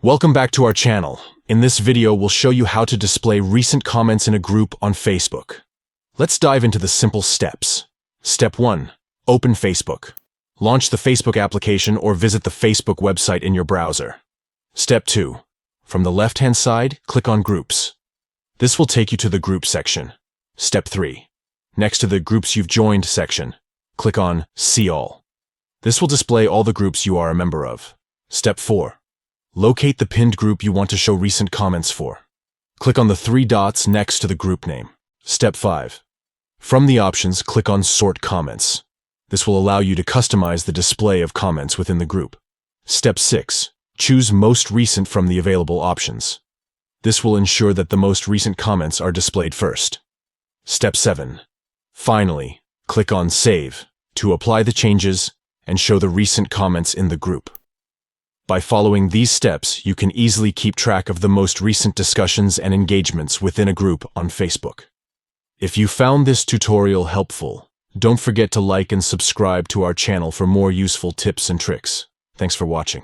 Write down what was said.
Welcome back to our channel. In this video, we'll show you how to display recent comments in a group on Facebook. Let's dive into the simple steps. Step 1. Open Facebook. Launch the Facebook application or visit the Facebook website in your browser. Step 2. From the left-hand side, click on Groups. This will take you to the Group section. Step 3. Next to the Groups You've Joined section, click on See All. This will display all the groups you are a member of. Step 4. Locate the pinned group you want to show recent comments for. Click on the 3 dots next to the group name. Step 5. From the options, click on Sort Comments. This will allow you to customize the display of comments within the group. Step 6. Choose Most Recent from the available options. This will ensure that the most recent comments are displayed first. Step 7. Finally, click on Save to apply the changes and show the recent comments in the group. By following these steps, you can easily keep track of the most recent discussions and engagements within a group on Facebook. If you found this tutorial helpful, don't forget to like and subscribe to our channel for more useful tips and tricks. Thanks for watching.